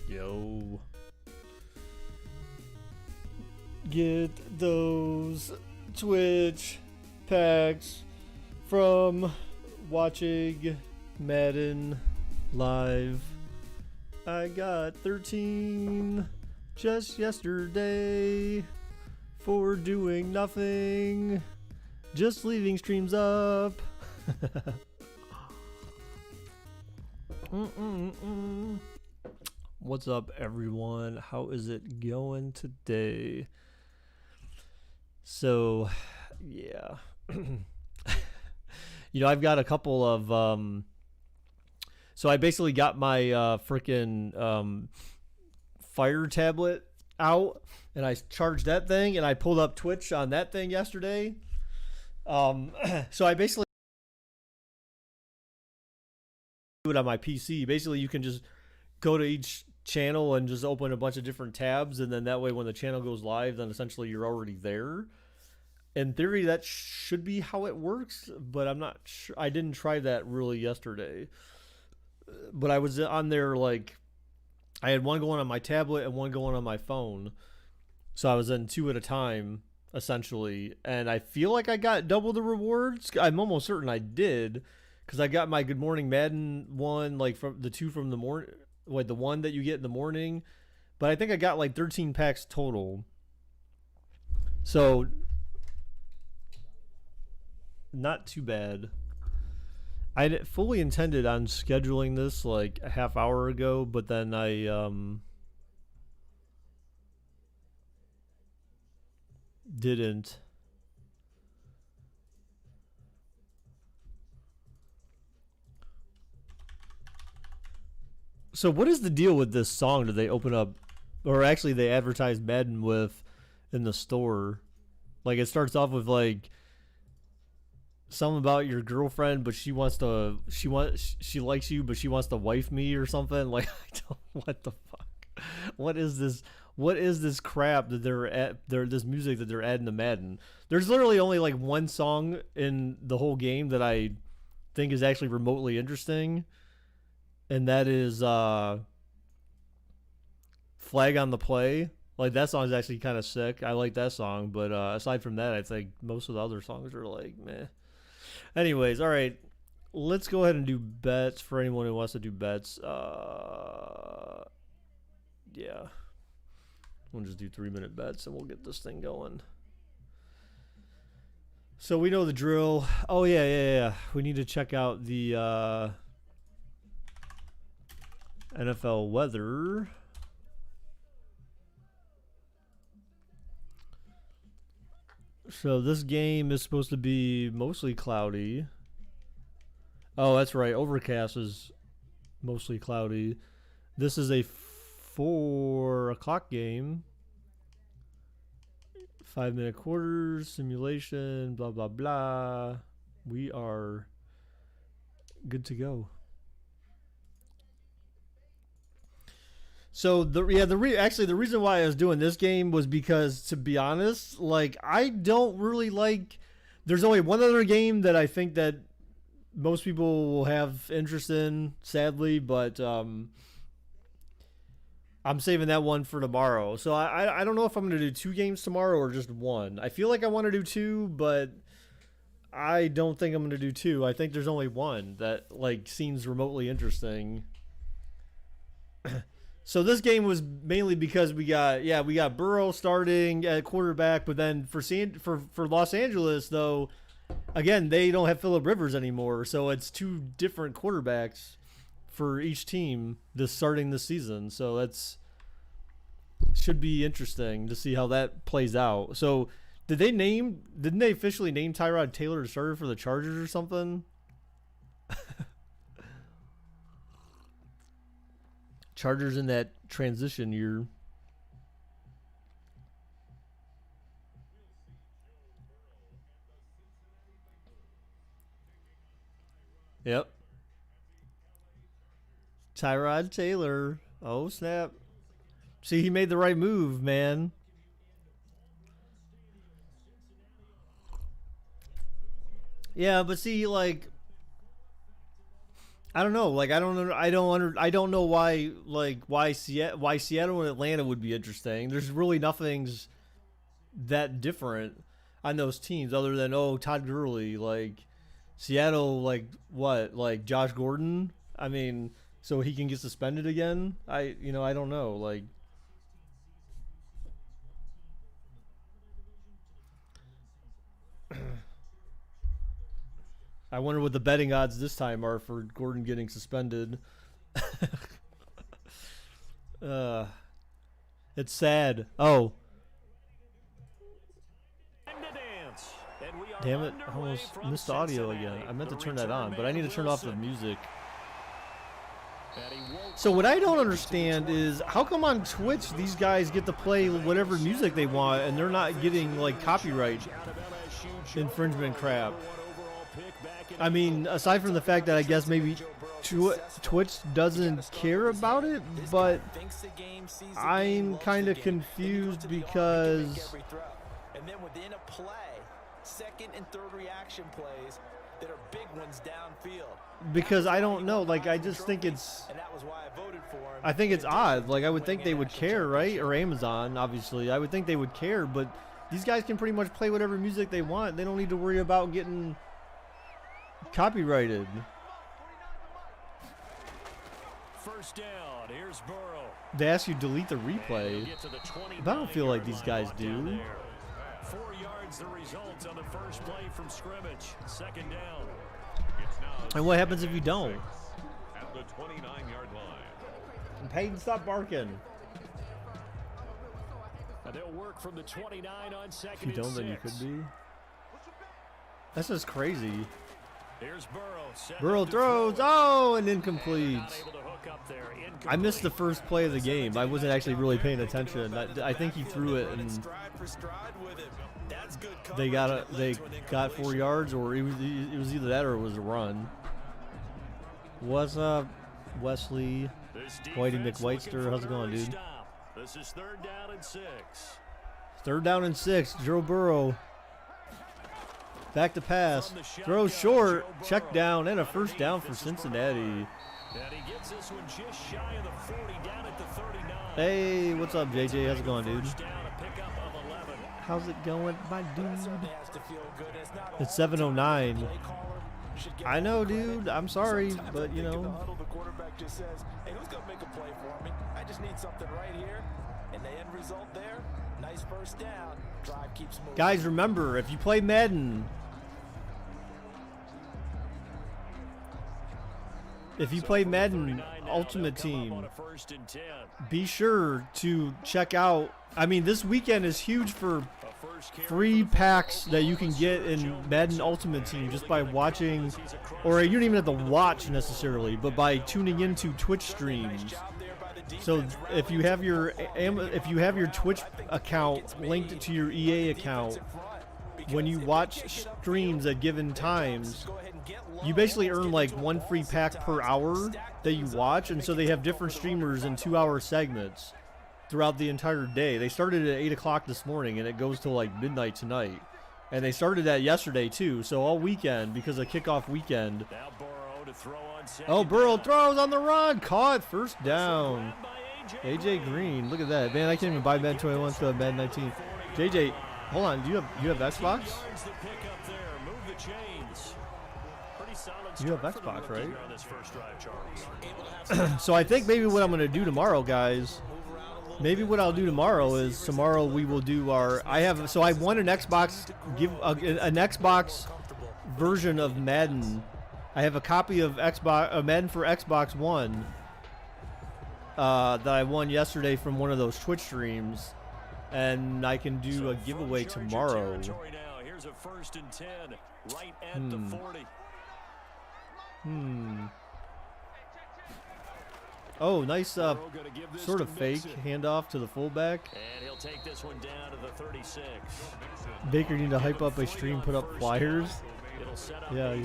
Yo. Get those Twitch packs from watching Madden live. I got 13 just yesterday for doing nothing, just leaving streams up. What's up, everyone? How is it going today? So, yeah. I've got a couple of so I basically got my freaking Fire tablet out, and I charged that thing, and I pulled up Twitch on that thing yesterday. So I basically do it on my PC. Basically, you can just go to each channel and just open a bunch of different tabs, and then that way when the channel goes live, then essentially you're already there. In theory, that should be how it works, but I'm not sure. I didn't try that really yesterday, but I was on there, like, I had one going on my tablet and one going on my phone, so I was in two at a time essentially, and I feel like I got double the rewards. I'm almost certain I did, because I got my Good Morning Madden one, like from the two from the morning, like the one that you get in the morning, but I think I got like 13 packs total. So not too bad. I fully intended on scheduling this like a half hour ago, but then I didn't. So what is the deal with this song? Did they open up, or actually they advertised Madden with in the store? Like, it starts off with like something about your girlfriend, but she likes you, but she wants to wife me or something. Like, what the fuck? What is this? What is this crap that this music that they're adding to Madden? There's literally only like one song in the whole game that I think is actually remotely interesting, and that is Flag on the Play. Like, that song is actually kind of sick. I like that song, but aside from that, I think most of the other songs are like meh. Anyways, all right, let's go ahead and do bets for anyone who wants to do bets. Yeah, we'll just do 3-minute bets and we'll get this thing going. So we know the drill. Oh yeah. We need to check out the NFL weather. So this game is supposed to be mostly cloudy. Oh, that's right. Overcast is mostly cloudy. This is a 4 o'clock game. 5-minute quarters, simulation, blah, blah, blah. We are good to go. So the reason why I was doing this game was because, to be honest, like, I don't really like. There's only one other game that I think that most people will have interest in, sadly, but I'm saving that one for tomorrow. So I don't know if I'm gonna do 2 games tomorrow or just one. I feel like I want to do 2, but I don't think I'm gonna do 2. I think there's only one that like seems remotely interesting. So this game was mainly because we got Burrow starting at quarterback, but then for Los Angeles though, again, they don't have Phillip Rivers anymore, so it's 2 different quarterbacks for each team starting this season. So that's should be interesting to see how that plays out. So didn't they officially name Tyrod Taylor the starter for the Chargers or something? Chargers in that transition year. Yep. Tyrod Taylor. Oh, snap. See, he made the right move, man. Yeah, but see, like, I don't know. Like I don't know why why Seattle and Atlanta would be interesting. There's really nothing's that different on those teams other than Todd Gurley. Like Seattle, like what, like Josh Gordon. I mean, so he can get suspended again. I don't know. Like I wonder what the betting odds this time are for Gordon getting suspended. uh, it's sad. Oh, damn it! I almost missed the audio again. I meant to turn that on, but I need to turn off the music. So what I don't understand is how come on Twitch these guys get to play whatever music they want and they're not getting like copyright infringement crap. I mean, aside from the fact that I guess maybe Twitch doesn't care about it, but I'm kind of confused because second and third reaction plays that are big ones downfield. Because I don't know, like I just think it's, and that was why I voted for him. I think it's odd. Like I would think they would care, right? Or Amazon, obviously. I would think they would care, but these guys can pretty much play whatever music they want. They don't need to worry about getting copyrighted. First down, here's Burrow. They ask you to delete the replay. But I don't feel like these guys do. 4 yards the result on the first play from scrimmage. Second down. And what happens if you don't? At the 29-yard line. And Peyton, stop barking. And they'll work from the 29 on second. If you don't, then you could be. That's just crazy. Here's Burrow. Burrow throws. Oh, and incomplete. I missed the first play of the game. I wasn't actually really paying attention. I think he threw it and they got 4 yards, or it was either that or it was a run. What's up, Wesley? Whitey McWhitester, how's it going, dude? This is third down and 6. Third down and 6. Joe Burrow. Back to pass. Throw short. Check down and a first down for Cincinnati. Hey, what's up, JJ? How's it going, dude? How's it going, my dude? It's 7:09. I know, dude. I'm sorry, but you know. The quarterback just says, "Hey, who's gonna make a play for me? I just need something right here." And the end result there, nice first down. Drive keeps moving. Guys, remember, if you play Madden, Ultimate Team, be sure to check out. I mean, this weekend is huge for free packs that you can get in Madden Ultimate Team just by watching, or you don't even have to watch necessarily, but by tuning into Twitch streams. So if you have your Twitch account linked to your EA account, when you watch streams at given times, you basically earn like one free pack per hour that you watch. And so they have different streamers in 2-hour segments throughout the entire day. They started at 8 o'clock this morning and it goes till like midnight tonight. And they started that yesterday too. So all weekend, because of kickoff weekend. Oh, Burrow throws on the run. Caught. First down. AJ Green. Look at that. Man, I can't even buy Madden 21 to Madden 19. JJ, hold on. Do you have Xbox? You have Xbox, right? So I think maybe what I'm going to do tomorrow, guys, maybe what I'll do tomorrow is tomorrow we will do our, I won an Xbox, an Xbox version of Madden. I have a copy of Madden for Xbox One that I won yesterday from one of those Twitch streams, and I can do a giveaway tomorrow. Here's a first and 10, right at the 40. Oh, nice sort of fake handoff to the fullback. And he'll take this one down to the 36. Baker need to hype up a stream, put up flyers. Yeah,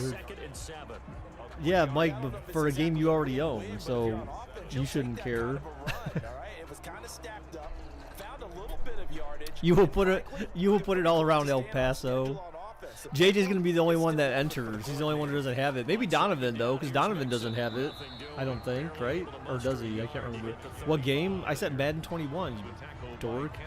yeah, Mike, but for a game you already own, so you shouldn't care. You will put it all around El Paso. JJ's gonna be the only one that enters. He's the only one who doesn't have it. Maybe Donovan though, because Donovan doesn't have it. I don't think, right? Or does he? I can't remember. What game? I said Madden 21. You dork.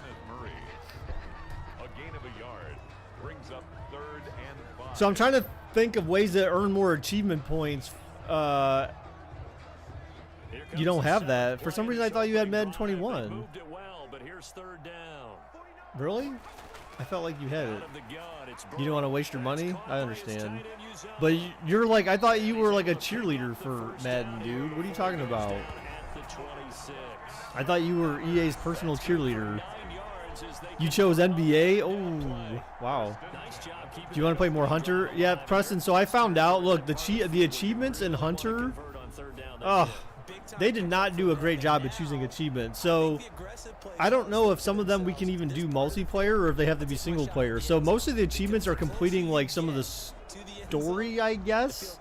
So I'm trying to think of ways to earn more achievement points. You don't have that. For some reason, I thought you had Madden 21. Really? I felt like you had it. You don't want to waste your money? I understand. But you're like, I thought you were like a cheerleader for Madden, dude. What are you talking about? I thought you were EA's personal cheerleader. You chose NBA? Oh, wow. Do you want to play more Hunter? Yeah, Preston, so I found out, look, the achievements in Hunter, they did not do a great job at choosing achievements. So I don't know if some of them we can even do multiplayer or if they have to be single player. So most of the achievements are completing like some of the story, I guess,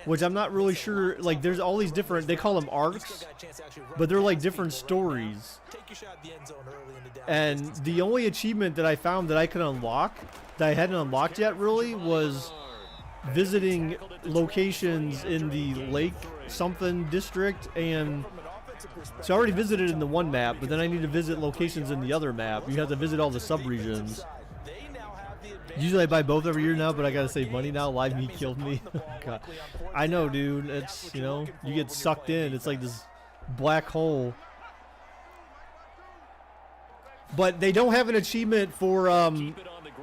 which I'm not really sure. Like there's all these different, they call them arcs, but they're like different stories. And the only achievement that I found that I could unlock, that I hadn't unlocked yet really, was visiting locations in the lake something district. And so I already visited in the one map, but then I need to visit locations in the other map. You have to visit all the sub-regions. Usually I buy both every year now, but I gotta save money now. Live Me killed me. God. I know, dude. It's, you know, you get sucked in. It's like this black hole. But they don't have an achievement for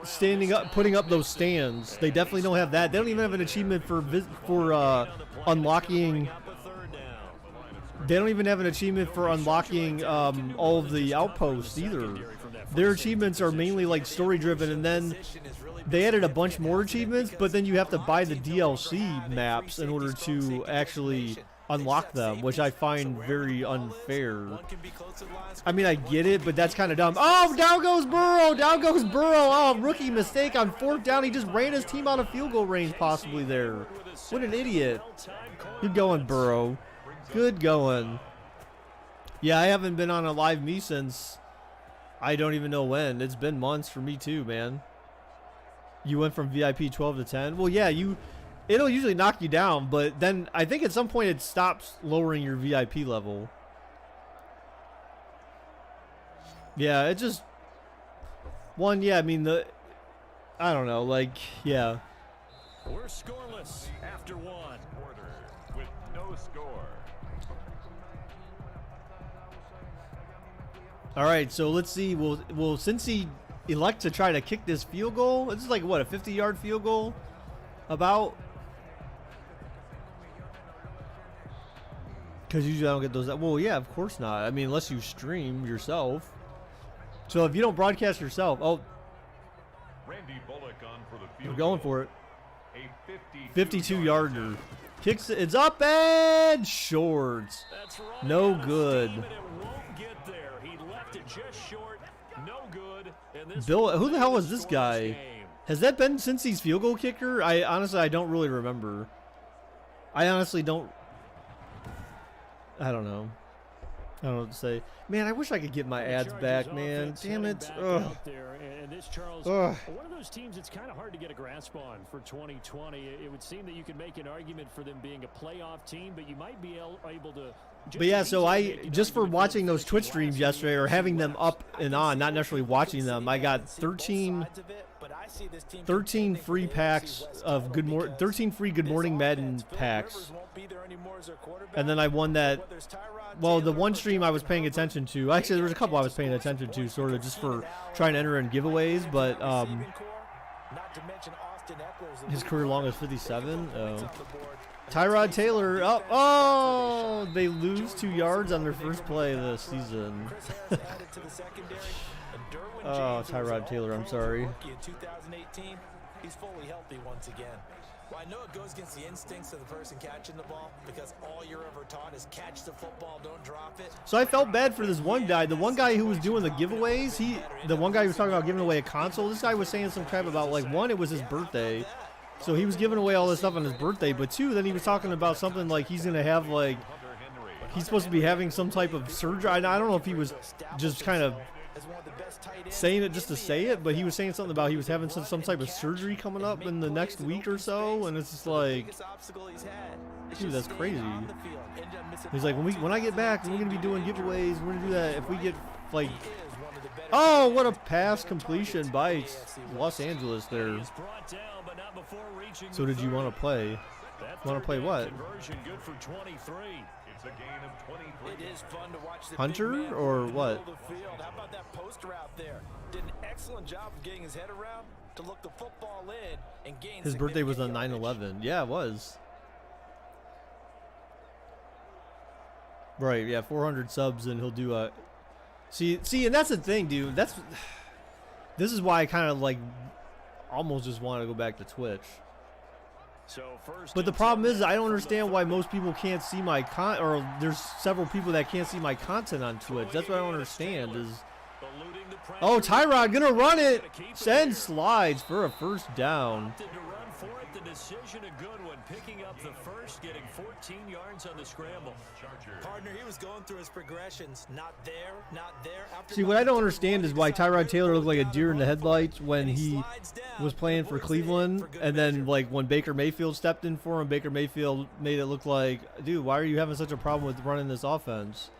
standing up, putting up those stands. They definitely don't have that. They don't even have an achievement for unlocking. They don't even have an achievement for unlocking all of the outposts either. Their achievements are mainly like story driven, and then they added a bunch more achievements, but then you have to buy the DLC maps in order to actually unlock them, which I find very unfair. I mean, I get it, but that's kind of dumb. Oh, down goes Burrow! Down goes Burrow! Oh, rookie mistake on 4th down. He just ran his team out of field goal range possibly there. What an idiot. Good going, Burrow. Good going. Yeah, I haven't been on a Live Me since I don't even know when. It's been months for me too, man. You went from VIP 12 to 10? Well, yeah, it'll usually knock you down, but then I think at some point it stops lowering your VIP level. Yeah, it just yeah, I mean I don't know, like, yeah. We're scoreless after one quarter with no score. All right, so let's see. Will since he elect to try to kick this field goal, this is like what, a 50-yard field goal? About. Because usually I don't get those. Well, yeah, of course not. I mean, unless you stream yourself. So if you don't broadcast yourself, Randy Bullock on for the field we're going for it. A 52-yarder. Kicks it. It's up and short. No good. Bill, who the hell was this guy? Has that been since he's field goal kicker? I don't really remember. I honestly don't. I don't know. I don't know what to say. Man, I wish I could get my ads back, man. Damn it. Ugh. Ugh. One of those teams it's kind of hard to get a grasp on for 2020. It would seem that you could make an argument for them being a playoff team, but you might be able to. But yeah, so I just for watching those Twitch streams yesterday or having them up and on, not necessarily watching them, I got 13 free packs of 13 free Good Morning Madden packs. And then I won that. Well, the one stream I was paying attention to, actually there was a couple I was paying attention to, sort of just for trying to enter in giveaways, but his career long is 57. Tyrod Taylor, oh, they lose 2 yards on their first play of the season. Oh, Tyrod Taylor, I'm sorry. He's fully healthy once again. Well, I know it goes against the instincts of the person catching the ball because all you're ever taught is catch the football, don't drop it. So I felt bad for this one guy. The one guy who was doing the giveaways, the one guy who was talking about giving away a console, this guy was saying some crap about, like, one, it was his birthday. So he was giving away all this stuff on his birthday, but two, then he was talking about something like he's going to have, like, he's supposed to be having some type of surgery. I don't know if he was just kind of saying it just to say it, but he was saying something about he was having some type of surgery coming up in the next week or so, and it's just like, dude, that's crazy. He's like, when I get back, we're gonna be doing giveaways. We're gonna do that if we get like. Oh, what a pass completion by Los Angeles there. So did you want to play? Want to play what? It is fun to watch the Hunter or what? How about that poster out there? Did an excellent job of getting his head around to look the football in and gain. His birthday was on 9/11. Yeah, it was. Right, yeah, 400 subs and he'll do a See, and that's the thing, dude. This is why I kind of like almost just want to go back to Twitch. But the problem is I don't understand why most people can't see my or there's several people that can't see my content on Twitch. That's what I don't understand is. Oh, Tyrod gonna run it. Send slides for a first down. The decision a good one, picking up the first, getting 14 yards on the scramble. Partner, he was going through his progressions. Not there, not there. See, what I don't understand is why Tyrod Taylor looked like a deer in the headlights when he was playing for Cleveland, and then like when Baker Mayfield stepped in for him, Baker Mayfield made it look like, dude, why are you having such a problem with running this offense?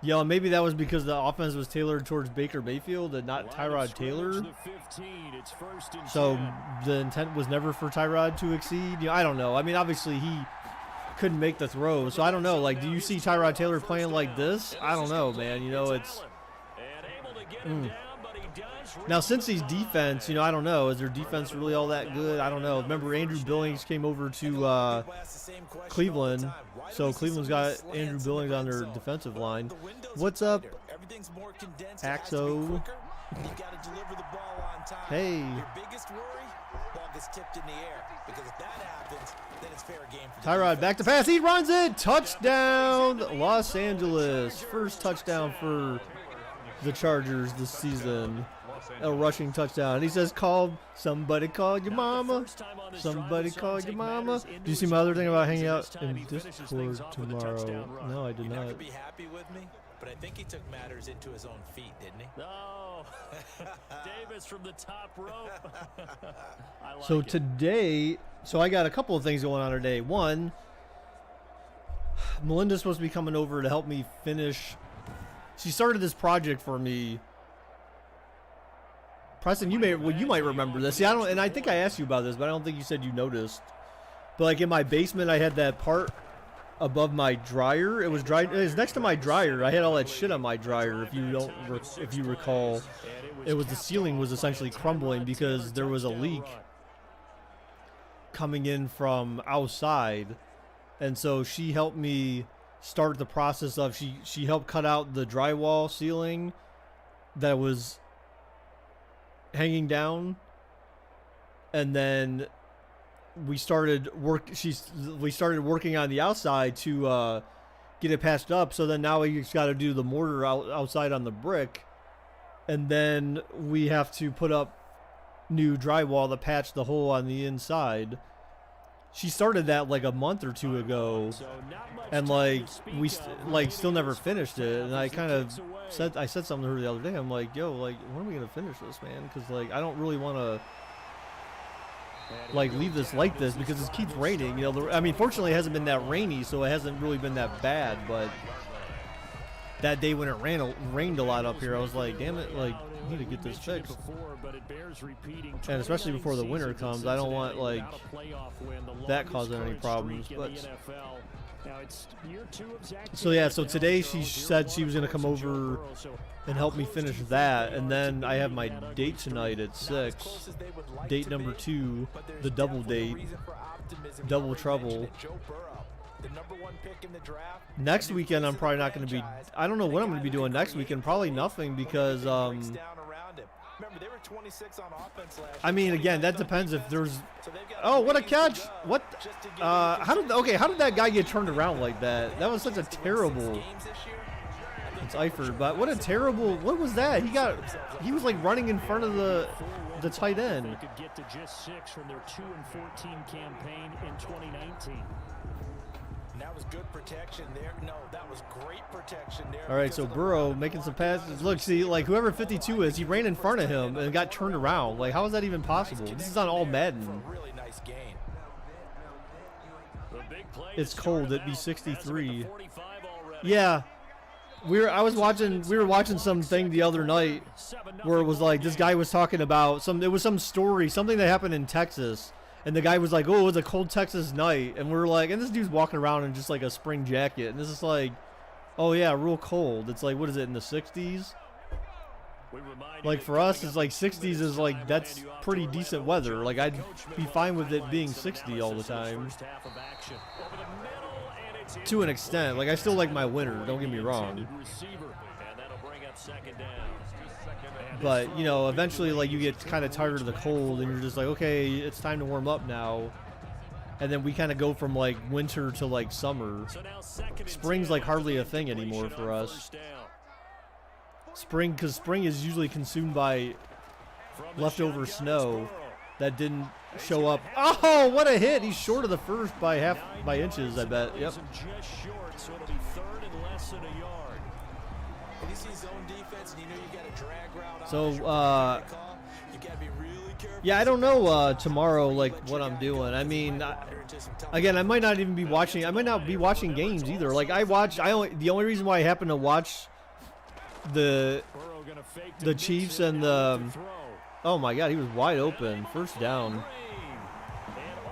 Yeah, maybe that was because the offense was tailored towards Baker Mayfield and not Tyrod Taylor. So the intent was never for Tyrod to exceed. You know, I don't know. I mean, obviously he couldn't make the throw, so I don't know. Like, do you see Tyrod Taylor playing like this? I don't know, man. You know, it's. Now, since he's defense, you know, I don't know. Is their defense really all that good? I don't know. Remember, Andrew Billings came over to Cleveland, so Cleveland's got Andrew Billings on their defensive line. What's up, Axo? Hey. Tyrod back to pass. He runs it. Touchdown, Los Angeles. First touchdown for the Chargers this season. A rushing touchdown. He says, somebody call your mama. Somebody call your mama. Do you see my other thing about hanging out in Discord tomorrow? No, I did not. Be happy with me, but I think he took matters into his own feet, didn't he? No. Davis from the top rope. So today, I got a couple of things going on today. One, Melinda's supposed to be coming over to help me finish. She started this project for me. Preston, you might remember this. See, I think I asked you about this, but I don't think you said you noticed. But like in my basement, I had that part above my dryer. It was dry. It was next to my dryer. I had all that shit on my dryer. If you recall, it was the ceiling was essentially crumbling because there was a leak coming in from outside, and so she helped me start the process of she helped cut out the drywall ceiling that was hanging down, and then we started working on the outside to get it patched up. So then now we just got to do the mortar outside on the brick, and then we have to put up new drywall to patch the hole on the inside. She started that like a month or two ago, and like we still never finished it. And I kind of said something to her the other day. I'm like, yo, like, when are we gonna finish this, man? Because like I don't really want to like leave this like this because it keeps raining. You know, I mean, fortunately it hasn't been that rainy, so it hasn't really been that bad. But that day when it rained a lot up here, I was like, damn it, like, I need to get this fixed. And especially before the winter comes, I don't want like that causing any problems. But so yeah, so today she said she was gonna come over and help me finish that, and then I have my date tonight at 6. Date number 2, the double date, double trouble. Next weekend I'm probably not going to be. I don't know what I'm going to be doing next weekend. Probably nothing because I mean, again, that depends if there's. Oh, what a catch! What? How did that guy get turned around like that? That was such a terrible. It's Eifert, but what a terrible. What was that? He was like running in front of the tight end. They could get to just 6 from their 2-14 campaign in 2019. was good protection there. No, that was great protection there. All right, so Burrow making some passes. Look, see, like whoever 52 is, he ran in front of him and got turned around. Like, how is that even possible? This is on all Madden. Really nice gain. It's cold. It'd be 63. Yeah. We were watching something the other night where it was like this guy was talking about it was some story, something that happened in Texas, and the guy was like, oh, it was a cold Texas night, and we were like, and this dude's walking around in just like a spring jacket, and this is like, oh yeah, real cold. It's like, what is it, in the 60s? Like for us, it's like 60s is like, that's pretty decent weather. Like I'd be fine with it being 60 all the time. To an extent. Like I still like my winter, don't get me wrong. But, you know, eventually like you get kind of tired of the cold and you're just like, okay, it's time to warm up now. And then we kind of go from like winter to like summer. Spring's like hardly a thing anymore for us. Spring, because spring is usually consumed by leftover snow that didn't show up. Oh, what a hit! He's short of the first by inches, I bet. Yep. So, yeah, I don't know tomorrow like what I'm doing. I mean, again, I might not even be watching. I might not be watching games either. Like the only reason why I happen to watch the Chiefs and the, oh my God, he was wide open, first down.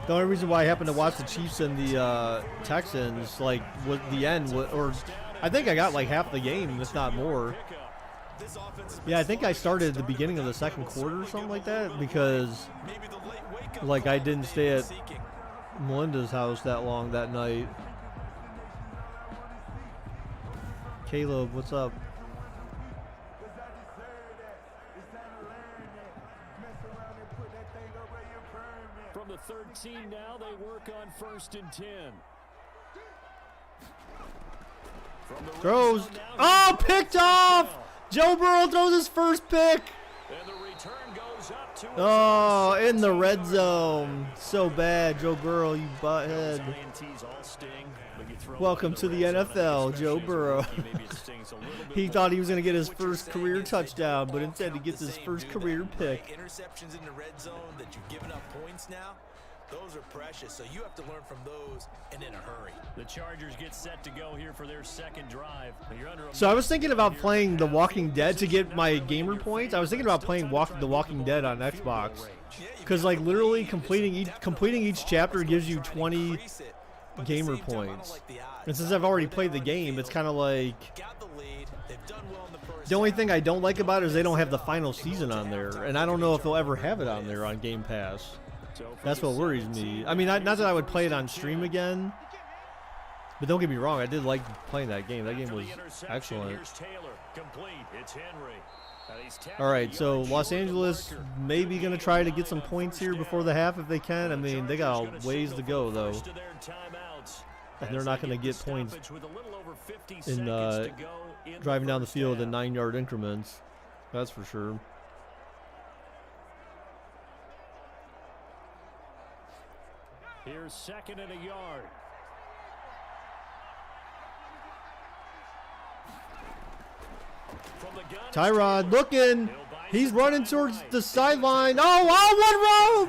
The only reason why I happened to watch the Chiefs and the Texans, like with the end, or I think I got like half the game, if not more. Yeah, I think I started at the beginning of the second quarter or something like that, because like I didn't stay at Melinda's house that long that night. Caleb, what's up? From the 13 now, they work on 1st and 10. Throws. Oh, picked off! Joe Burrow throws his first pick. And the return goes up to Oh, in the red zone. So bad, Joe Burrow, you butthead. Welcome to the NFL, Joe Burrow. He thought he was going to get his first career touchdown, but instead he gets his first career pick. Interceptions in the red zone that you've given up points now, those are precious, so you have to learn from those and in a hurry. The Chargers get set to go here for their second drive. So I was thinking about playing The Walking Dead to get my gamer points. I was thinking about playing The Walking Dead on Xbox, because like literally completing each chapter gives you 20 gamer points. And since I've already played the game, it's kind of like, the only thing I don't like about it is they don't have the final season on there, and I don't know if they'll ever have it on there on Game Pass. That's what worries me. I mean, not that I would play it on stream again, but don't get me wrong, I did like playing that game. That game was excellent. All right, so Los Angeles maybe going to try to get some points here before the half if they can. I mean, they got a ways to go, though. And they're not going to get points in driving down the field in 9-yard increments. That's for sure. Here's 2nd and a yard. Tyrod looking. He's running towards the sideline. Oh,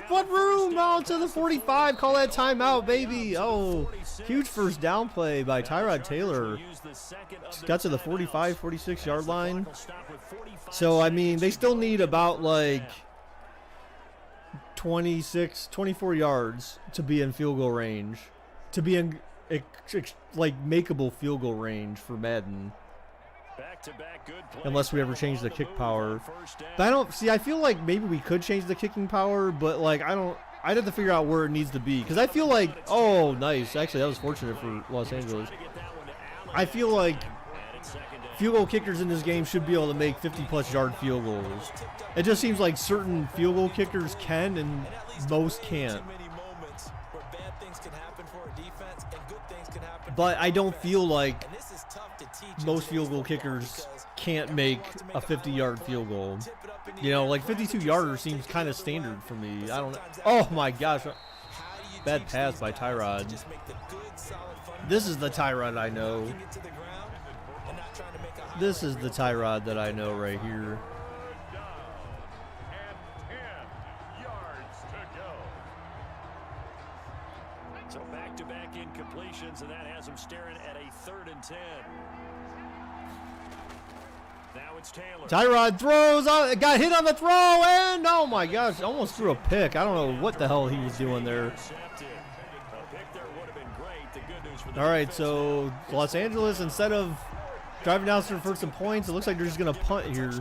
what room? Oh, to the 45. Call that timeout, baby. Oh, huge first down play by Tyrod Taylor. Got to the 45, 46-yard line. So, I mean, they still need about, like, 26, 24 yards to be in field goal range. To be in, like, makeable field goal range for Madden. Unless we ever change the kick power. But I feel like maybe we could change the kicking power, but like I'd have to figure out where it needs to be. Because I feel like, oh, nice. Actually, that was fortunate for Los Angeles. I feel like field goal kickers in this game should be able to make 50-plus yard field goals. It just seems like certain field goal kickers can and most can't. But I don't feel like most field goal kickers can't make a 50-yard field goal. You know, like 52-yarder seems kind of standard for me. I don't know. Oh my gosh. Bad pass by Tyrod. This is the Tyrod I know. Kicking it to the ground and not trying to make a high This play is the real Tyrod that I know right here. Third down and 10 yards to go. So back-to-back incompletions, and that has him staring at a 3rd and 10. Now it's Taylor. Tyrod throws, got hit on the throw, and oh my gosh, almost threw a pick. I don't know what the hell he was doing there. Intercepted. A pick there would have been great. The good news for the All right, defense. so Los Angeles, instead of driving down for some points, it looks like they're just going to punt here.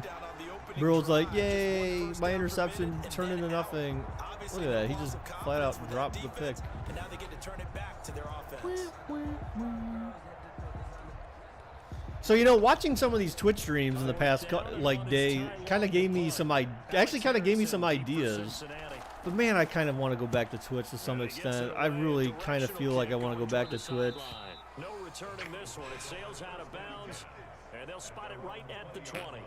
Burrow's like, yay, my interception turned into nothing. Look at that, he just flat out dropped the pick. And now they get to turn it back to their offense. So, you know, watching some of these Twitch streams in the past day kind of gave me some ideas. But man, I kind of want to go back to Twitch to some extent. I really kind of feel like I want to go back to Twitch. No returning this one. It sails out of bounds, and they'll spot it right at the 20.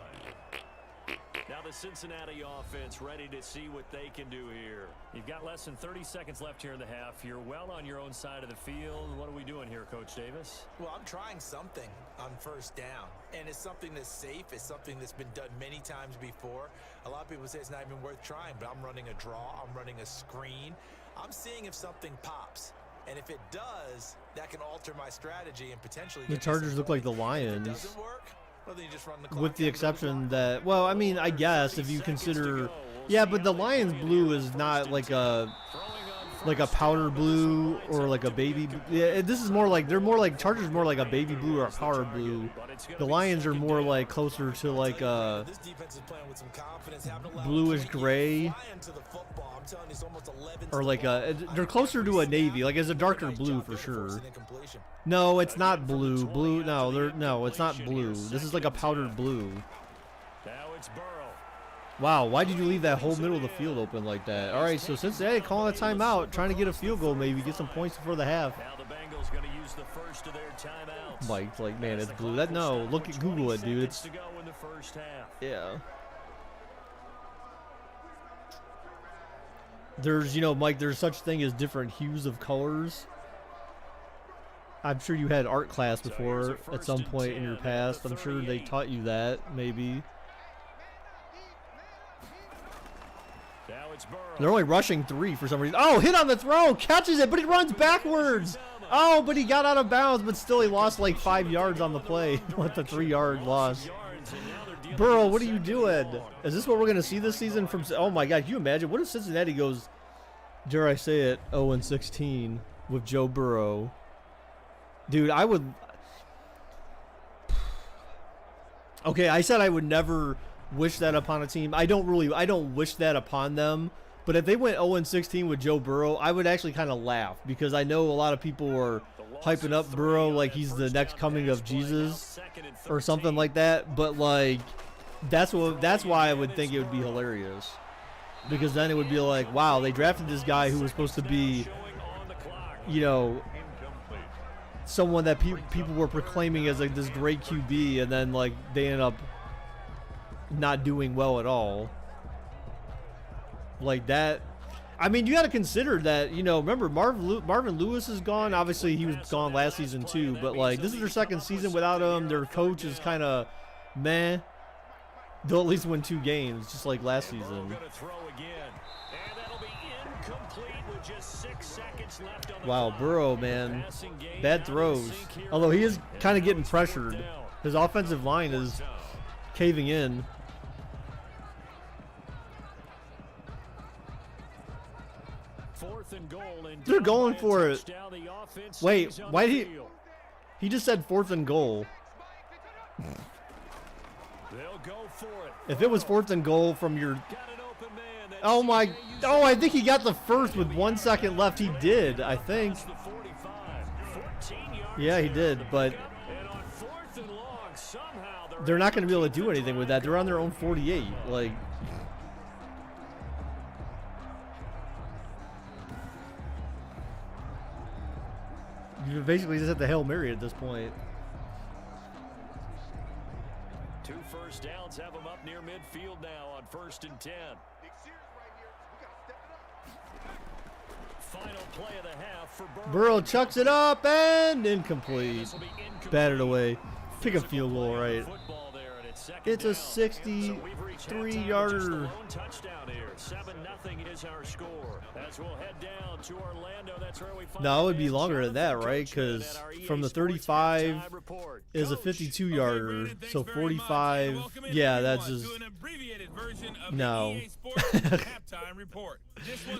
Now the Cincinnati offense ready to see what they can do here. You've got less than 30 seconds left here in the half. You're well on your own side of the field. What are we doing here, Coach Davis? Well, I'm trying something on first down, and it's something that's safe. It's something that's been done many times before. A lot of people say it's not even worth trying, but I'm running a draw. I'm running a screen. I'm seeing if something pops. And if it does, that can alter my strategy and potentially The get me Chargers some look like the points. If Lions. it doesn't work, well, then you just run the clock With the down to exception clock. that, well, I mean, I guess if you consider, yeah, but the Lions blue is not like a powder blue or like a baby. Yeah, this is more like Chargers more like a baby blue or a powder blue. The Lions are more like closer to like This defense is playing with some confidence, haven't allowed bluish them to gray, fly into the football. I'm telling you, it's almost 11 or to like the a ball. they're closer to a navy, like it's a darker blue for sure. No, it's not blue. No, it's not blue. This is like a powdered blue. Now it's Burrow. Wow, why did you leave that whole middle of the field open like that? All right, so Cincinnati calling a timeout, trying to get a field goal, maybe get some points before the half. Now the Bengals going to use the first of their timeouts. Mike's like, man, it's blue. That no, look at Google it, dude. It's to go in the first half. yeah. There's, you know, Mike, there's such thing as different hues of colors. I'm sure you had art class before at some point in your past. I'm sure they taught you that, maybe. Now it's Burrow. They're only rushing 3 for some reason. Oh, hit on the throw, catches it, but he runs backwards. Oh, but he got out of bounds, but still he lost like 5 yards on the play with the 3-yard loss. Burrow, what are you doing? Is this what we're going to see this season from? Oh my God, can you imagine? What if Cincinnati goes, dare I say it, 0-16 with Joe Burrow? Dude, I would. Okay, I said I would never wish that upon a team. I don't wish that upon them. But if they went 0-16 with Joe Burrow, I would actually kind of laugh because I know a lot of people are hyping up Burrow like he's the next coming of Jesus or something like that. But like, that's why I would think it would be hilarious, because then it would be like, wow, they drafted this guy who was supposed to be, you know, someone that people were proclaiming as like this great QB, and then like they end up not doing well at all. Like that. I mean, you got to consider that, you know, remember Marvin Lewis is gone. Obviously, he was gone last season too, but like this is their second season without him. Their coach is kind of meh. They'll at least win 2 games, just like last season. Wow, Burrow, man, bad throws. Although he is kind of getting pressured. His offensive line is caving in. They're going for it. Wait, why did he just said 4th and goal. If it was 4th and goal from your, oh my, oh, I think he got the first with 1 second left. He did, I think. Yeah, he did, but they're not going to be able to do anything with that. They're on their own 48. Like, you basically just have to Hail Mary at this point. 2 first downs have them up near midfield now on 1st and 10. final play of the half for Burrow. Burrow chucks it up and incomplete. Batted away. Pick a field goal, right? It's a 63-yarder. Touchdown here. 7-0 is our score. As we'll head down to Orlando, that's where we find No, it would be longer than that, right? Because from the 35 is a 52-yarder, so 45. Yeah, that's just no.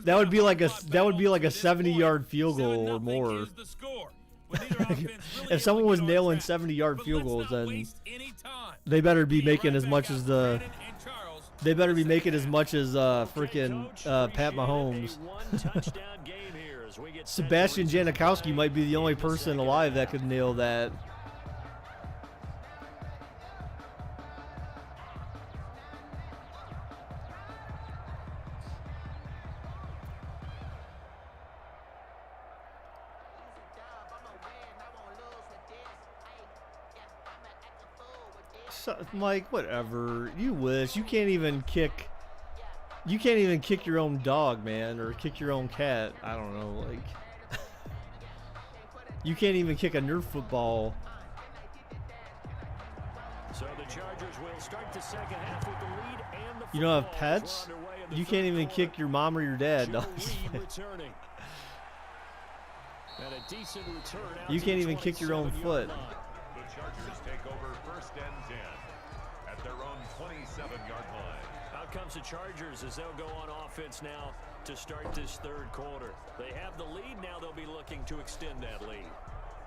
That would be like a 70-yard field goal or more. If someone was nailing 70-yard field goals, then they better be making as much as freaking Pat Mahomes. Sebastian Janikowski might be the only person alive that could nail that. Mike, whatever. You wish. You can't even kick your own dog, man, or kick your own cat. I don't know, like you can't even kick a Nerf football. So the Chargers will start the second half with the lead and the You don't have pets? You can't even kick your mom or your dad. No. You can't even kick your own foot. The Chargers take over first and 10 at their own 27-yard line. Out comes the Chargers as they'll go on offense now to start this third quarter. They have the lead. Now they'll be looking to extend that lead.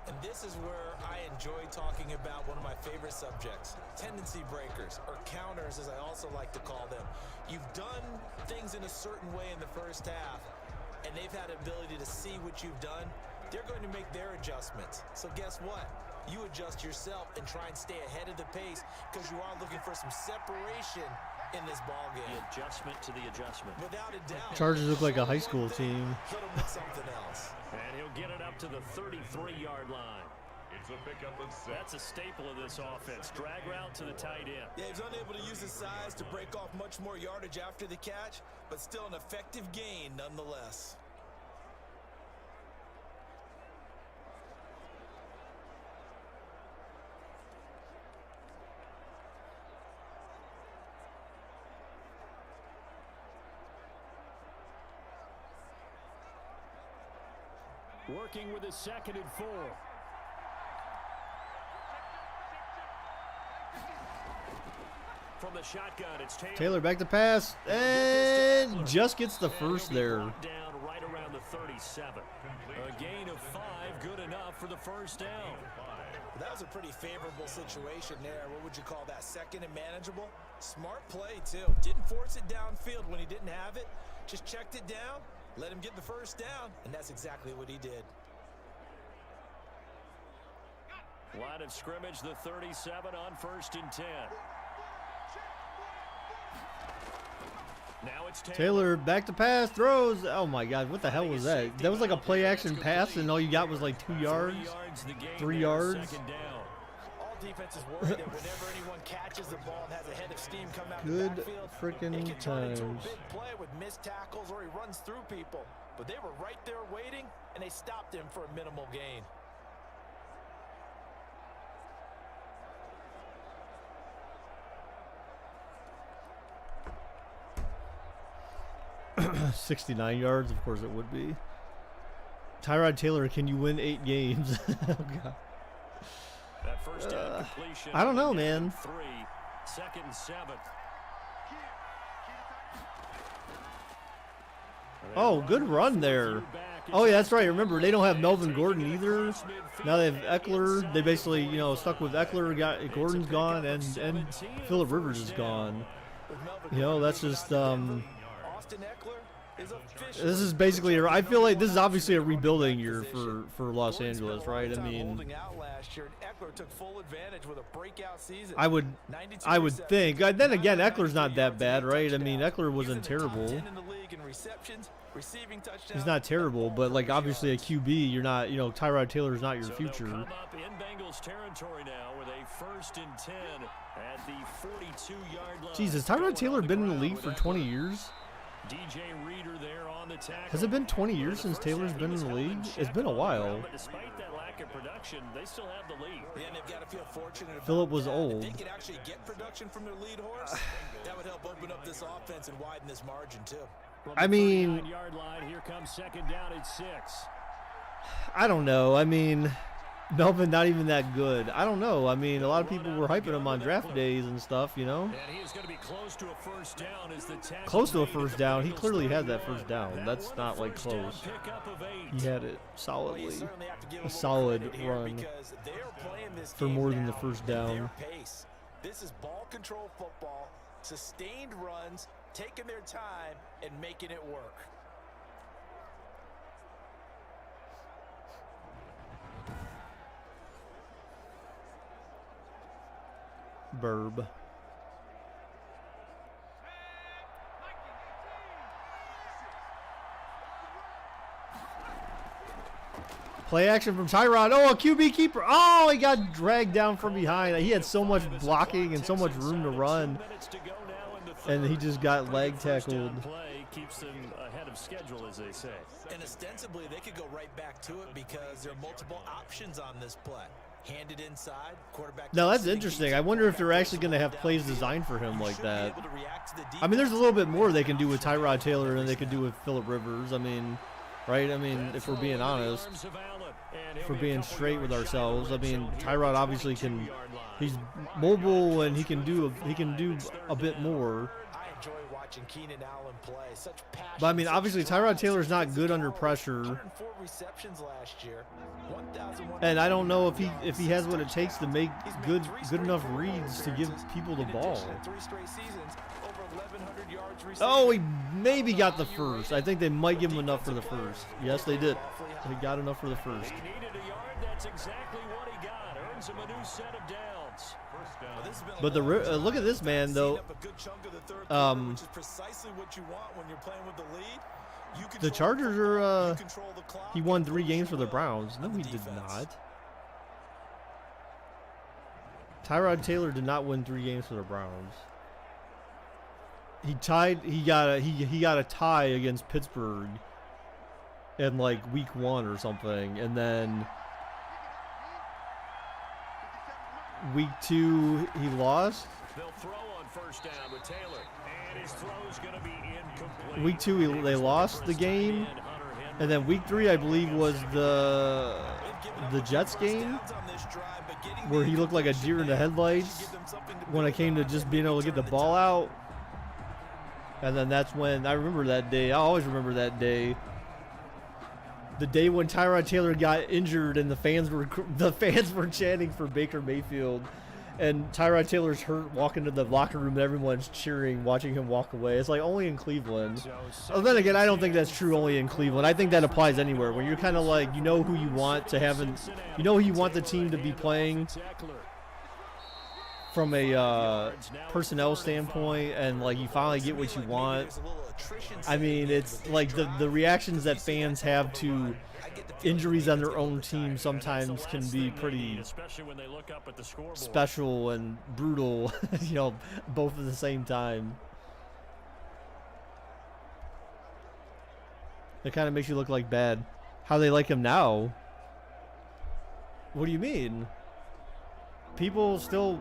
And this is where I enjoy talking about one of my favorite subjects, tendency breakers, or counters as I also like to call them. You've done things in a certain way in the first half, and they've had the ability to see what you've done. They're going to make their adjustments. So guess what? You adjust yourself and try and stay ahead of the pace because you are looking for some separation in this ball game. The adjustment to the adjustment. Without a doubt. Chargers look like a high school team. Hit him with something else. And he'll get it up to the 33-yard line. It's a pickup of 6. That's a staple of this offense. Drag route to the tight end. Yeah, he's unable to use his size to break off much more yardage after the catch, but still an effective gain nonetheless. 4. Working with his 2nd and 4. From the shotgun, it's Taylor back to pass and just gets the first there. Down right around the 37. A gain of 5, good enough for the first down. That was a pretty favorable situation there. What would you call that? 2nd and manageable? Smart play, too. Didn't force it downfield when he didn't have it. Just checked it down, let him get the first down, and that's exactly what he did. Line of scrimmage, the 37 on 1st and 10. Now it's Taylor back to pass, throws. Oh my God, what the hell was that? That was like a play action pass, and all you got was like 2 yards, 3 yards. All defenses worry that whenever anyone catches the ball and has a head of steam come out Good of the backfield, freaking it can turn into a times. big play with missed tackles or he runs through people. But they were right there waiting, and they stopped him for a minimal gain. $69 yards, of course it would be. Tyrod Taylor, can you win 8 games? Oh God. That first down completion. I don't know, man. 3, 2nd and 7. Oh, good run there. Oh yeah, that's right. Remember, they don't have Melvin Gordon either. Now they have Eckler. They basically, stuck with Eckler. Gordon's gone, and Phillip Rivers is gone. That's just this is basically. I feel like this is obviously a rebuilding year for Los Angeles, right? I mean, I would think. Then again, Eckler's not that bad, right? I mean, Eckler wasn't terrible. He's not terrible, but like obviously a QB, you're not. Tyrod Taylor's not your future. Come up in Bengals territory now with a 1st and 10 at the 42-yard line. Jesus, Tyrod Taylor been in the league for 20 years? DJ Reader there on the tackle. Has it been 20 years since Taylor's been in the league? It's been a while. But despite that lack of production, they still have the lead. Yeah, and they've got to feel fortunate about Phillip was that. old. If they could actually get production from their lead horse, that would help open up this offense and widen this margin too. I mean, 39-yard line, here comes second down at 6. I don't know. I mean, Melvin not even that good. I don't know. I mean, a lot of people were hyping him on draft days and stuff, you know. And he is going to be close to a first down as the tackle. Close to a first down. He clearly had that first down. That That's was not the like first down close. pickup of 8. He had it Well, you solidly certainly have to give a them solid credit here run because they are playing this for game more than the now first at down. their pace. This is ball control football, sustained runs, taking their time and making it work. Burb. Play action from Tyrod. Oh, a QB keeper. Oh, he got dragged down from behind. He had so much blocking and so much room to run. And he just got leg tackled. Play keeps them ahead of schedule, as they say. And ostensibly, they could go right back to it because there are multiple options on this play. Handed inside, quarterback. Now, that's interesting. I wonder if they're actually going to have plays designed for him like that. I mean, there's a little bit more they can do with Tyrod Taylor than they could do with Phillip Rivers. I mean, right? I mean, if we're being honest, if we're being straight with ourselves, I mean, Tyrod obviously can. He's mobile and he can do a bit more. I enjoy watching Keenan Allen play. Such passion. But I mean, obviously Tyrod Taylor's not good under pressure, 104 receptions last year. and I don't know if he has what it takes to make good enough reads to give people the ball. Oh, he maybe got the first. I think they might give him enough for the first. Yes, they did. They got enough for the first. He needed a yard. That's exactly what he got. Earns him a new set of downs. But the look at this man though. The Chargers are. He won 3 games for the Browns. No, he did not. Tyrod Taylor did not win 3 games for the Browns. He tied. He got a tie against Pittsburgh in like week 1 or something, and then week 2 he lost. They'll throw on first down with Taylor, and his throw's going to be incomplete. Week 2 they lost the game, and then week 3 I believe was the Jets game where he looked like a deer in the headlights when it came to just being able to get the ball out. And then that's when I remember that day. I always remember that day. The day when Tyrod Taylor got injured and the fans were chanting for Baker Mayfield, and Tyrod Taylor's hurt, walking to the locker room and everyone's cheering, watching him walk away. It's like only in Cleveland. Well, then again, I don't think that's true only in Cleveland. I think that applies anywhere when you're kind of like, you know who you want to have, you know who you want the team to be playing from a personnel standpoint, and like you finally get what you want. I mean, it's like the reactions that fans have to injuries on their own team sometimes can be pretty special and brutal, you know, both at the same time. It kind of makes you look like bad. How they like him now? What do you mean? People still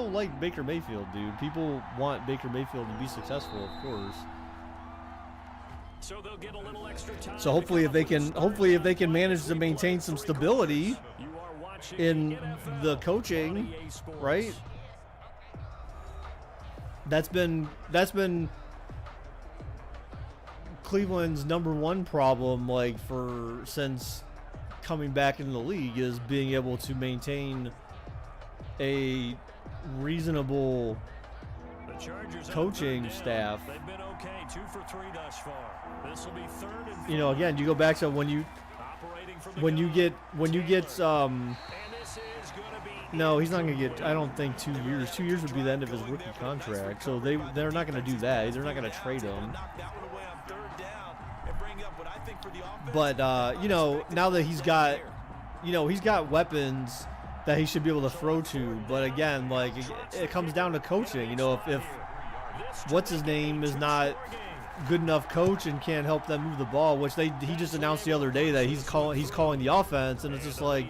like Baker Mayfield, dude. People want Baker Mayfield to be successful, of course. So they'll get a little extra time. So hopefully if they can manage to maintain some stability in the coaching, right? That's been Cleveland's #1 problem, like since coming back into the league, is being able to maintain a reasonable coaching staff. They've been okay, 2 for 3 thus far. This will be 3rd and 4. You know, again, you go back to when you get no, he's not gonna get, I don't think 2 years. 2 years would be the end of his rookie contract. So they're not gonna do that. They're not gonna trade him. But you know, now that he's got weapons that he should be able to throw to, but again, like it comes down to coaching. You know, if what's his name is not good enough coach and can't help them move the ball, which he just announced the other day that he's calling the offense, and it's just like,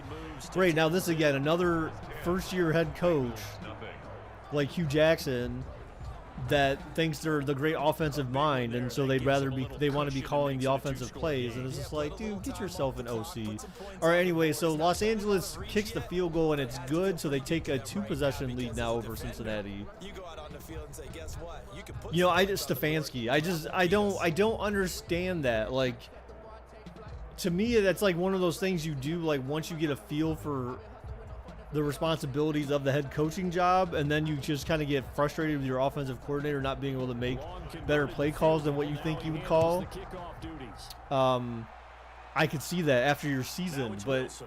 great, now this again, another first-year head coach like Hugh Jackson that thinks they're the great offensive mind, and so they want to be calling the offensive plays, and it's just like, dude, get yourself an OC. All right, anyway, so Los Angeles kicks the field goal and it's good, so they take a 2-possession lead now over Cincinnati. You know, Stefanski, I don't understand that. Like, to me, that's like one of those things you do like once you get a feel for the responsibilities of the head coaching job, and then you just kind of get frustrated with your offensive coordinator not being able to make better play calls than what you think you would call. I could see that after your season, but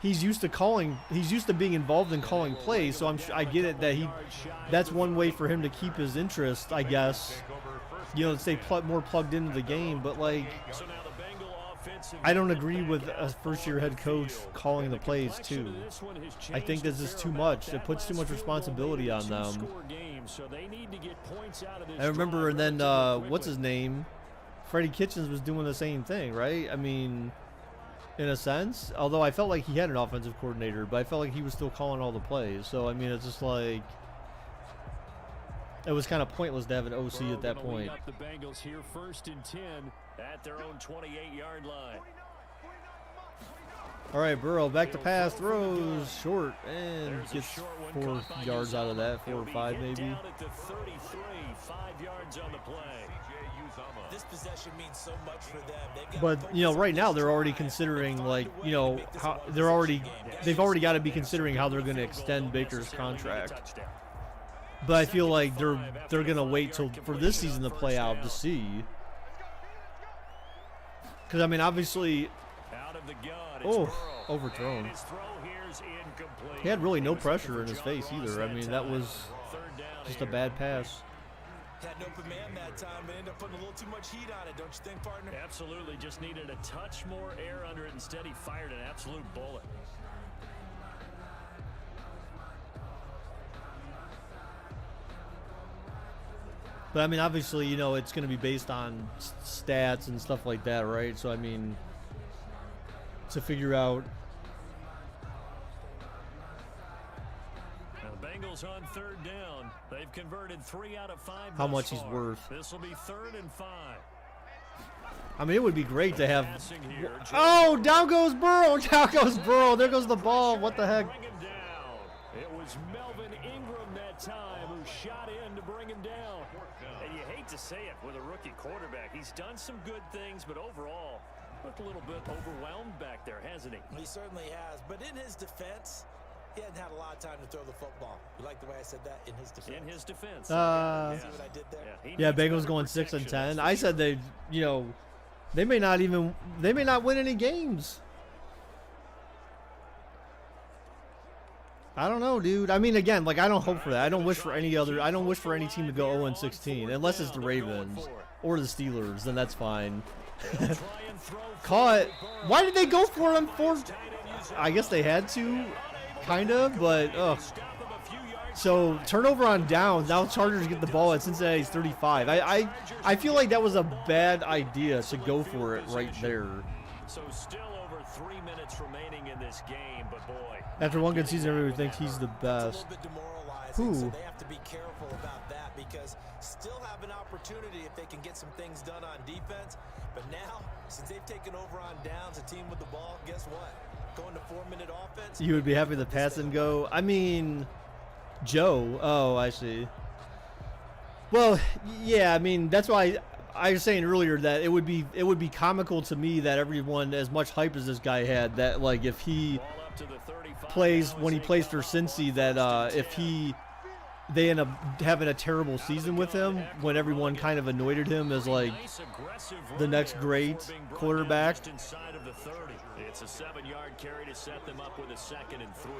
he's used to being involved in calling plays, so I get it that that's one way for him to keep his interest, I guess, you know, stay more plugged into the game. But like, I don't agree with a first-year head coach calling the plays too. I think this is too much. It puts too much responsibility on them. I remember, and then what's his name? Freddie Kitchens was doing the same thing, right? I mean, in a sense, although I felt like he had an offensive coordinator, but I felt like he was still calling all the plays. So I mean, it's just like, it was kind of pointless to have an OC at that point. The Bengals here 1st and 10 at their own 28-yard line. All right, Burrow back to pass, throws short, and gets 4 yards out of that, 4 or 5 maybe. Down at the 33, 5 yards on the play. This possession means so much for them. But you know, right now they're already considering, like, you know, how they've already got to be considering how they're going to extend Baker's contract. But I feel like they're gonna wait for this season to play out to see. Because I mean, obviously, overthrown. He had really no pressure in his face either. I mean, that was just a bad pass. Had no command that time, but ended up putting a little too much heat on it, don't you think, partner? Absolutely, just needed a touch more air under it. Instead, he fired an absolute bullet. But I mean, obviously, you know, it's going to be based on stats and stuff like that, right? So I mean, to figure out. Now the Bengals on 3rd down. They've converted 3 out of 5. How much he's worth. This will be 3rd and 5. I mean, it would be great to have. Oh, down goes Burrow! Down goes Burrow! There goes the ball! What the heck? It was Melvin Ingram that time who shot in to bring him down. And you hate to say it with a rookie quarterback. He's done some good things, but overall, looked a little bit overwhelmed back there, hasn't he? He certainly has. But in his defense, he hadn't had a lot of time to throw the football. You like the way I said that? In his defense. In his defense. See what I did there? Yeah, Bengals going 6 and 10. I said they, you know, they may not win any games. I don't know, dude. I mean, again, like, I don't hope for that. I don't wish for any team to go 0-16 unless it's the Ravens or the Steelers. Then that's fine. Caught. Why did they go for him? I guess they had to, kind of, but ugh. So turnover on downs. Now Chargers get the ball at Cincinnati's 35. I feel like that was a bad idea to go for it right there. So still over 3 minutes remaining in this game, but boy. After one good season, everybody thinks he's the best. Who? So they have to be careful about that because still have an opportunity if they can get some things done on defense. But now, since they've taken over on downs, a team with the ball, guess what? Going to 4-minute offense. You would be happy to pass and go. I mean, Joe. Oh, I see. Well, yeah. I mean, that's why I was saying earlier that it would be comical to me that everyone, as much hype as this guy had, that like if he plays when he plays for Cincy, that if they end up having a terrible season with him, when everyone kind of anointed him as like the next great quarterback. It's a 7-yard carry to set them up with a 2nd and 3.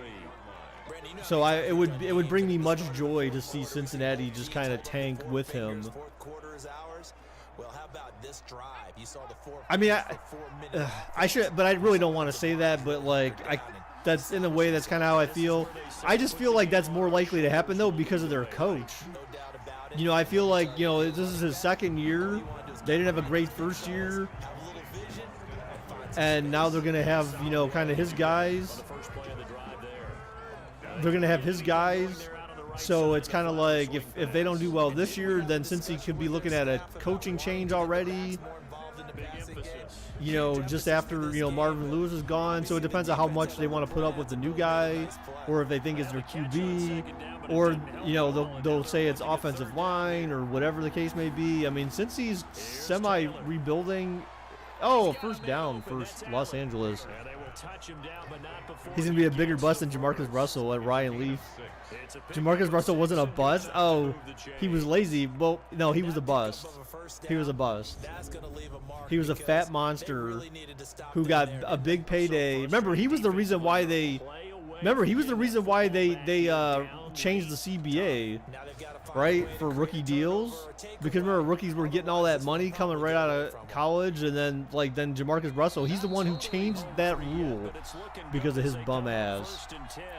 So it would bring me much joy to see Cincinnati just kind of tank with him. I mean, I should, but I really don't want to say that. But like, that's in a way that's kind of how I feel. I just feel like that's more likely to happen though because of their coach. You know, I feel like, you know, this is his 2nd year, They didn't have a great first year, and now they're going to have, you know, kind of his guys. They're going to have his guys. So it's kind of like if they don't do well this year, then Cincy could be looking at a coaching change already. You know, just after, you know, Marvin Lewis is gone. So it depends on how much they want to put up with the new guy, or if they think it's their QB, or, you know, they'll say it's offensive line or whatever the case may be. I mean, since he's semi-rebuilding, first down for Los Angeles. He's going to be a bigger bust than Jamarcus Russell at Ryan Leaf. Jamarcus Russell wasn't a bust. Oh, he was lazy. Well, no, he was a bust. He was a bust. He was a fat monster who got a big payday. Remember, he was the reason why they changed the CBA, right, for rookie deals, because remember, rookies were getting all that money coming right out of college, and then Jamarcus Russell, he's the one who changed that rule because of his bum ass.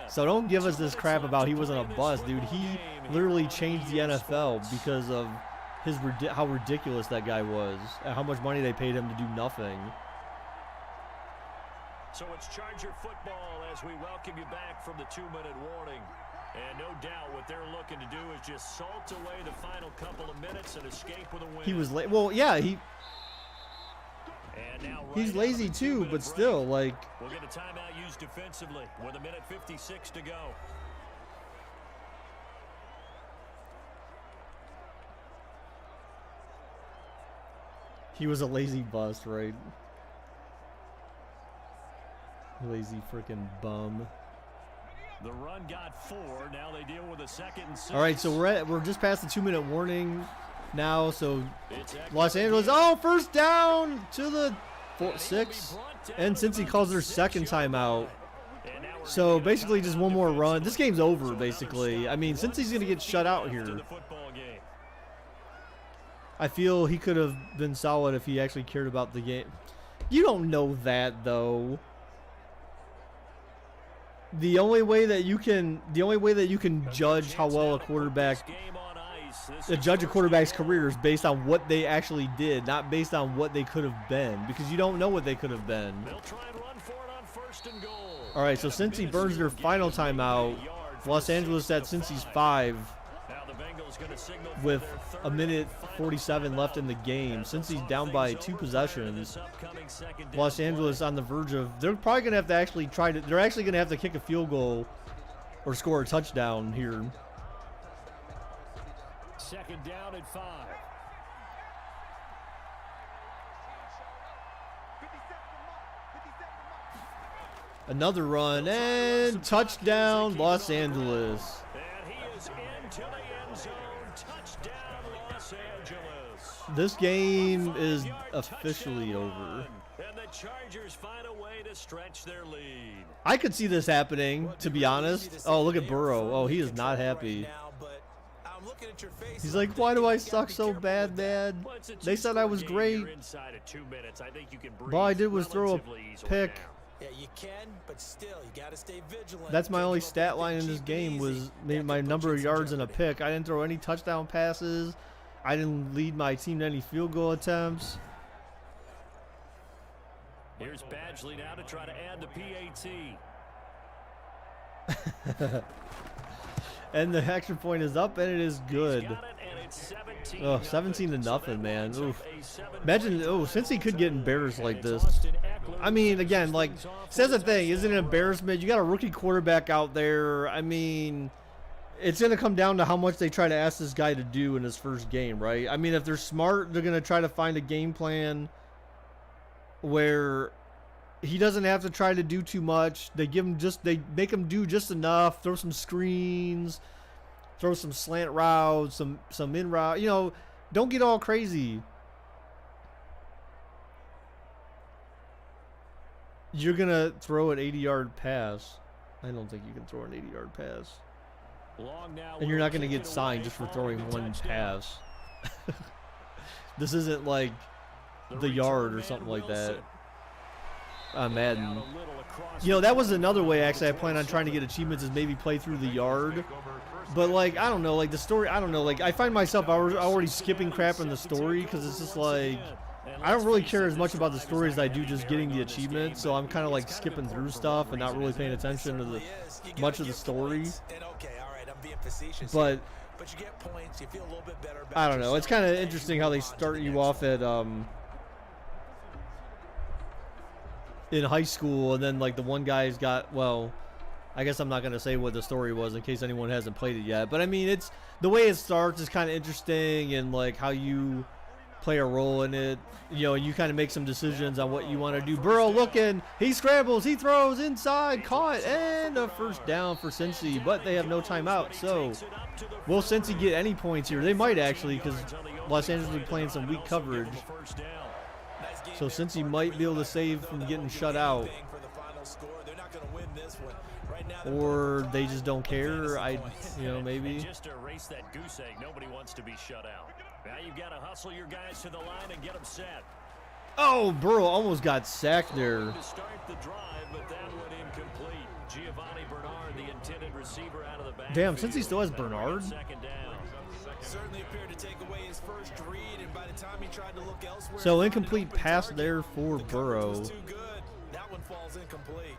So don't give us this crap about he wasn't a bust, dude. He literally changed the NFL because of how ridiculous that guy was, and how much money they paid him to do nothing. So it's Charger football as we welcome you back from the 2-minute warning. And no doubt what they're looking to do is just salt away the final couple of minutes and escape with a win. He was late. Well, yeah, he's lazy too, but still, like. We'll get a timeout used defensively with 1:56 to go. He was a lazy bust, right? Lazy freaking bum. The run got 4. Now they deal with a 2nd and 6. All right, so we're just past the 2-minute warning now. So Los Angeles, first down to the 6, and since he calls their second timeout, so basically just one more run. This game's over, basically. I mean, since he's gonna get shut out here, I feel he could have been solid if he actually cared about the game. You don't know that, though. The only way that you can judge how well a quarterback's career is based on what they actually did, not based on what they could have been, because you don't know what they could have been. All right, so since he burns their final timeout, Los Angeles at Cincy's 5 with 1:47 left in the game. Since he's down by 2 possessions, Los Angeles on the verge of, they're probably going to have to actually they're actually going to have to kick a field goal or score a touchdown here. 2nd down at 5. Another run and touchdown, Los Angeles. And he is into the end zone. Touchdown, Los Angeles. This game is officially over. And the Chargers find a way to stretch their lead. I could see this happening, to be honest. Oh, look at Burrow. Oh, he is not happy. He's like, why do I suck so bad, man? They said I was great. All I did was throw a pick. Yeah, you can, but still, you got to stay vigilant. That's my only stat line in this game, was my number of yards and a pick. I didn't throw any touchdown passes. I didn't lead my team to any field goal attempts. Here's Badgley now to try to add the PAT. And the extra point is up, and it is good. Oh, 17-0, man. Oof. Imagine, since he could get embarrassed like this. I mean, again, like, says the thing, isn't it an embarrassment? You got a rookie quarterback out there. I mean, it's going to come down to how much they try to ask this guy to do in his first game, right? I mean, if they're smart, they're going to try to find a game plan where he doesn't have to try to do too much. They make him do just enough, throw some screens, throw some slant routes, some in route. You know, don't get all crazy. You're going to throw an 80-yard pass. I don't think you can throw an 80-yard pass. And you're not going to get signed just for throwing one pass. This isn't like the yard or something like that. Madden. You know, that was another way actually I plan on trying to get achievements, is maybe play through the yard. But like, I don't know, like the story, I don't know, like I find myself already skipping crap in the story because it's just like, I don't really care as much about the story as I do just getting the achievement. So I'm kind of like skipping through stuff and not really paying attention to much of the story. But I don't know, it's kind of interesting how they start you off at in high school, and then like the one guy's got, well, I guess I'm not going to say what the story was in case anyone hasn't played it yet, but I mean, it's the way it starts is kind of interesting, and like how you play a role in it, you know, you kind of make some decisions on what you want to do. Burrow looking, he scrambles, he throws inside, caught, and a first down for Cincy, but they have no timeout. So will Cincy get any points here? They might actually, because Los Angeles is playing some weak coverage. So Cincy might be able to save from getting shut out. Or they just don't care. You know, maybe. Just to erase that goose egg, nobody wants to be shut out. Now you've got to hustle your guys to the line and get them set. Oh, Burrow almost got sacked there. To start the drive, but that went incomplete. Giovanni Bernard, the intended receiver, out of the back. Damn, since he still has Bernard. Second down. Certainly appeared to take away his first read, and by the time he tried to look elsewhere, so incomplete pass there for Burrow. was too good. That one falls incomplete.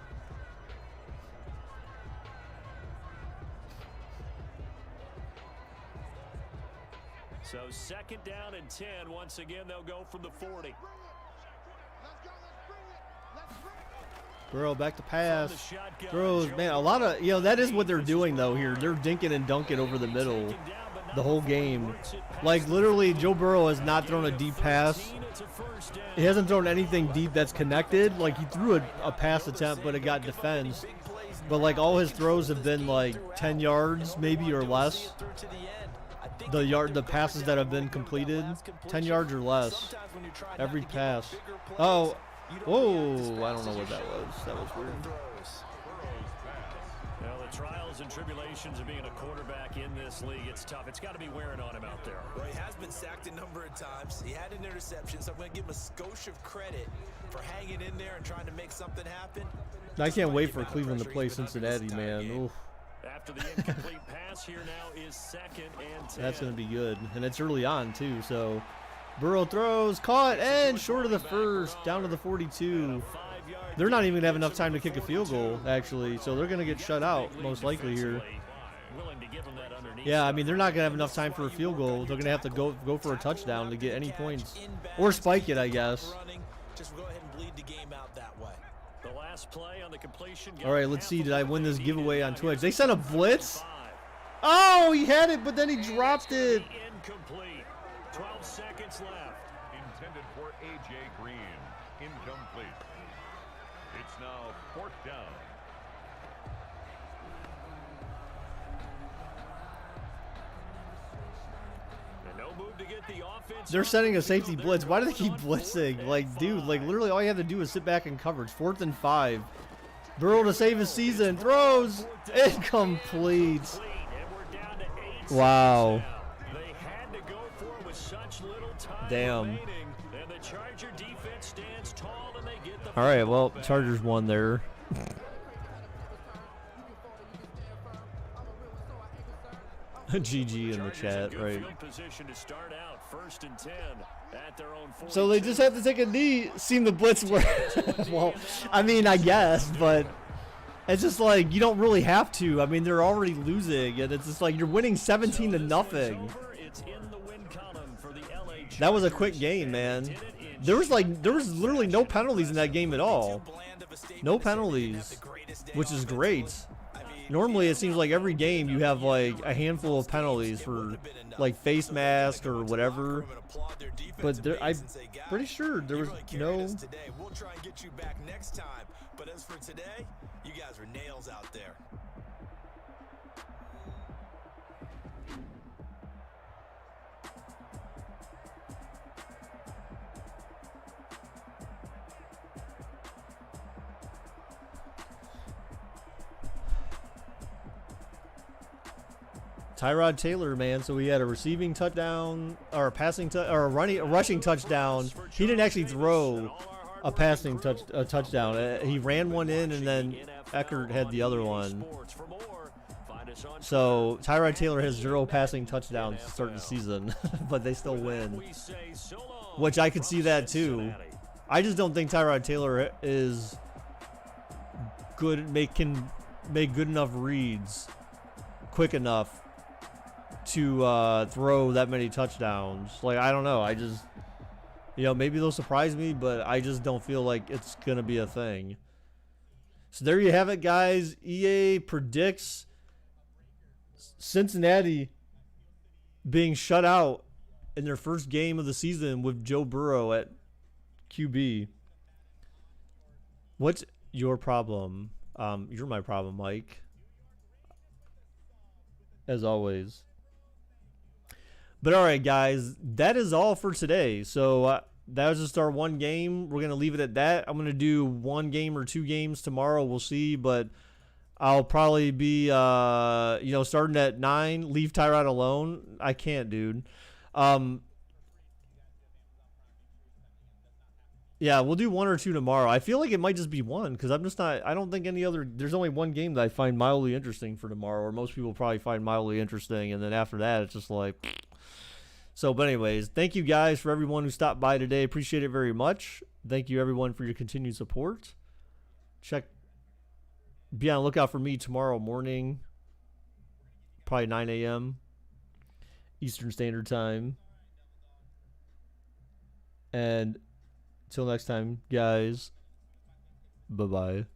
So second down and 10. Once again, they'll go from the 40. Burrow back to pass. Throws, man, a lot of, you know, that is what they're doing though here. They're dinking and dunking over the middle the whole game. Like literally, Joe Burrow has not thrown a deep pass. He hasn't thrown anything deep that's connected. Like he threw a pass attempt, but it got defense. But like all his throws have been like 10 yards maybe or less. The passes that have been completed, 10 yards or less every pass. Oh, whoa, I don't know what that was. That was weird. Well, the trials and tribulations of being a quarterback in this league, it's tough. It's got to be wearing on him out there. Well, he has been sacked a number of times. He had an interception, so I'm going to give him a skosh of credit for hanging in there and trying to make something happen. I can't wait for Cleveland to play Cincinnati, man. Oof. After the incomplete pass, here now is second and 10. That's going to be good. And it's early on, too. So Burrow throws, caught, and short of the first, down to the 42. They're not even going to have enough time to kick a field goal, actually. So they're going to get shut out, most likely, here. Yeah, I mean, they're not going to have enough time for a field goal. They're going to have to go for a touchdown to get any points. Or spike it, I guess. Just go ahead and bleed the game out that way. The last play on the completion. All right, let's see. Did I win this giveaway on Twitch? They sent a blitz. Oh, he had it, but then he dropped it. Incomplete. 12 seconds left. Intended for A.J. Green. Incomplete. It's now fourth down. And no move to get the offense. They're sending a safety blitz. Why do they keep blitzing? Like, dude, like literally all you have to do is sit back in coverage. 4th and 5. Burrow to save his season. Throws. Incomplete. Wow. They had to go for it with such little time Damn. remaining. And the Charger defense stands tall and they get the All right, well, Chargers won there. GG in the chat, right? Position to start out, 1st and 10 at their own 42. So they just have to take a knee. Seen the blitz work. Well, I mean, I guess, but it's just like you don't really have to. I mean, they're already losing, and it's just like you're winning 17 to nothing. That was a quick game, man. There was literally no penalties in that game at all. No penalties, which is great. Normally, it seems like every game you have like a handful of penalties for like face mask or whatever. But I'm pretty sure there was no. We'll try and get you back next time. But as for today, you guys were nails out there. Tyrod Taylor, man. So he had a receiving touchdown or a passing or a rushing touchdown. He didn't actually throw. a touchdown. He ran one in, and then Eckert had the other one. So Tyrod Taylor has 0 passing touchdowns to start the season, but they still win. Which I could see that too. I just don't think Tyrod Taylor is good, can make good enough reads quick enough to throw that many touchdowns. Like, I don't know. I just, maybe they'll surprise me, but I just don't feel like it's going to be a thing. So there you have it, guys. EA predicts Cincinnati being shut out in their first game of the season with Joe Burrow at QB. What's your problem? You're my problem, Mike. As always. But all right, guys, that is all for today. So that was just our one game. We're going to leave it at that. I'm going to do 1 game or 2 games tomorrow. We'll see. But I'll probably be, starting at 9. Leave Tyrod alone. I can't, dude. Yeah, we'll do 1 or 2 tomorrow. I feel like it might just be 1 because I don't think any other, there's only 1 game that I find mildly interesting for tomorrow, or most people probably find mildly interesting. And then after that, it's just like... So, but anyways, thank you guys for everyone who stopped by today. Appreciate it very much. Thank you everyone for your continued support. Be on the lookout for me tomorrow morning, probably 9 a.m. Eastern Standard Time. And until next time, guys, bye-bye.